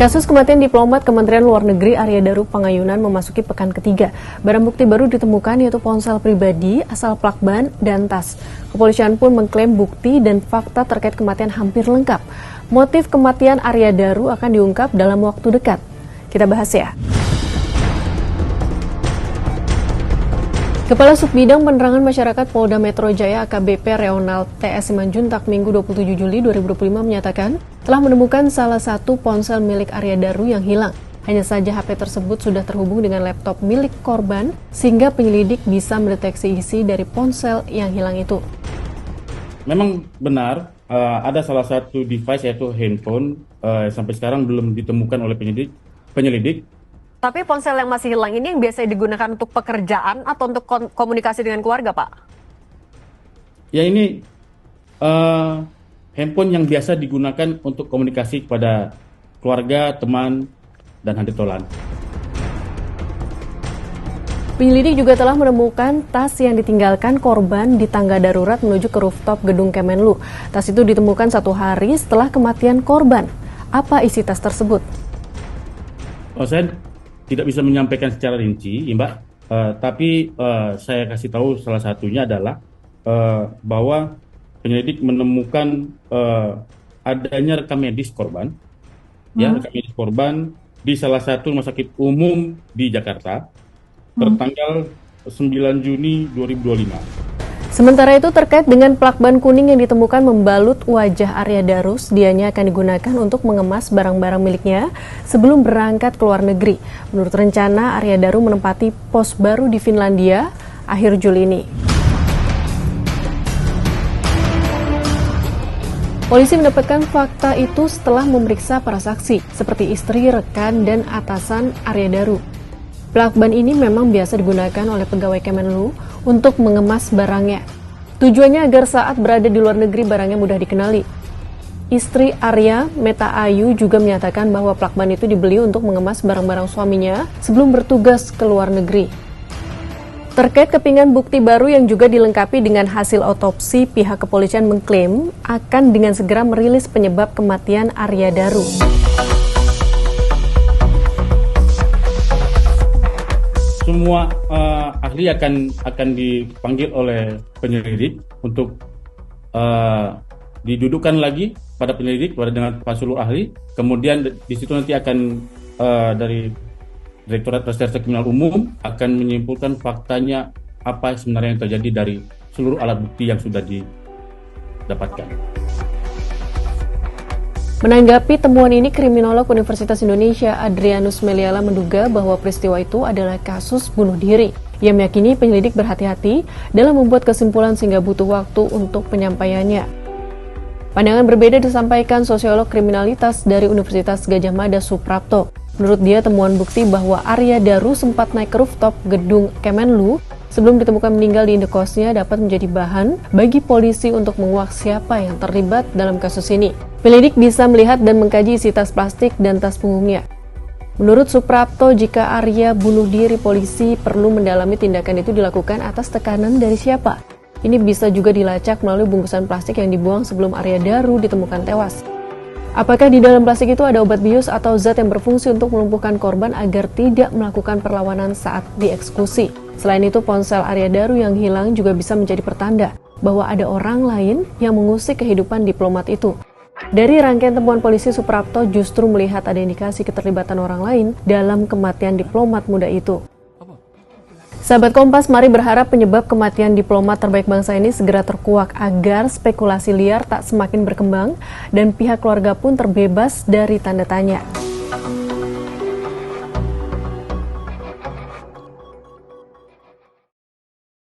Kasus kematian diplomat Kementerian Luar Negeri Arya Daru Pangayunan memasuki pekan ketiga. Barang bukti baru ditemukan yaitu ponsel pribadi, asal plakban, dan tas. Kepolisian pun mengklaim bukti dan fakta terkait kematian hampir lengkap. Motif kematian Arya Daru akan diungkap dalam waktu dekat. Kita bahas ya. Kepala Subbidang Penerangan Masyarakat Polda Metro Jaya AKBP Reonald TS Simanjuntak Minggu 27 Juli 2025 menyatakan telah menemukan salah satu ponsel milik Arya Daru yang hilang. Hanya saja HP tersebut sudah terhubung dengan laptop milik korban sehingga penyelidik bisa mendeteksi isi dari ponsel yang hilang itu. Memang benar ada salah satu device yaitu handphone sampai sekarang belum ditemukan oleh penyelidik. Tapi ponsel yang masih hilang ini yang biasa digunakan untuk pekerjaan atau untuk komunikasi dengan keluarga, Pak? Ya ini handphone yang biasa digunakan untuk komunikasi kepada keluarga, teman, dan handetolan. Penyelidik juga telah menemukan tas yang ditinggalkan korban di tangga darurat menuju ke rooftop gedung Kemenlu. Tas itu ditemukan 1 hari setelah kematian korban. Apa isi tas tersebut? Saya tidak bisa menyampaikan secara rinci, Mbak. Tapi saya kasih tahu salah satunya adalah bahwa penyelidik menemukan adanya rekam medis korban, rekam medis korban di salah satu rumah sakit umum di Jakarta, tertanggal 9 Juni 2025. Sementara itu terkait dengan plakban kuning yang ditemukan membalut wajah Arya Daru, sedianya akan digunakan untuk mengemas barang-barang miliknya sebelum berangkat ke luar negeri. Menurut rencana, Arya Daru menempati pos baru di Finlandia akhir Juli ini. Polisi mendapatkan fakta itu setelah memeriksa para saksi, seperti istri, rekan, dan atasan Arya Daru. Plakban ini memang biasa digunakan oleh pegawai Kemenlu untuk mengemas barangnya. Tujuannya agar saat berada di luar negeri barangnya mudah dikenali. Istri Arya, Meta Ayu, juga menyatakan bahwa plakban itu dibeli untuk mengemas barang-barang suaminya sebelum bertugas ke luar negeri. Terkait kepingan bukti baru yang juga dilengkapi dengan hasil otopsi, pihak kepolisian mengklaim akan dengan segera merilis penyebab kematian Arya Daru. Semua ahli akan dipanggil oleh penyelidik untuk didudukkan lagi pada penyelidik dengan seluruh ahli. Kemudian di situ nanti akan dari Direktorat Reserse Kriminal Umum akan menyimpulkan faktanya apa sebenarnya yang terjadi dari seluruh alat bukti yang sudah didapatkan. Menanggapi temuan ini, Kriminolog Universitas Indonesia Adrianus Meliala menduga bahwa peristiwa itu adalah kasus bunuh diri. Ia meyakini penyelidik berhati-hati dalam membuat kesimpulan sehingga butuh waktu untuk penyampaiannya. Pandangan berbeda disampaikan sosiolog kriminalitas dari Universitas Gadjah Mada Suprapto. Menurut dia, temuan bukti bahwa Arya Daru sempat naik ke rooftop gedung Kemenlu sebelum ditemukan meninggal di indekosnya dapat menjadi bahan bagi polisi untuk menguak siapa yang terlibat dalam kasus ini. Penyelidik bisa melihat dan mengkaji isi tas plastik dan tas punggungnya. Menurut Suprapto, jika Arya bunuh diri, polisi perlu mendalami tindakan itu dilakukan atas tekanan dari siapa. Ini bisa juga dilacak melalui bungkusan plastik yang dibuang sebelum Arya Daru ditemukan tewas. Apakah di dalam plastik itu ada obat bius atau zat yang berfungsi untuk melumpuhkan korban agar tidak melakukan perlawanan saat dieksekusi? Selain itu, ponsel Arya Daru yang hilang juga bisa menjadi pertanda bahwa ada orang lain yang mengusik kehidupan diplomat itu. Dari rangkaian temuan polisi, Suprapto justru melihat ada indikasi keterlibatan orang lain dalam kematian diplomat muda itu. Sahabat Kompas, mari berharap penyebab kematian diplomat terbaik bangsa ini segera terkuak agar spekulasi liar tak semakin berkembang dan pihak keluarga pun terbebas dari tanda tanya.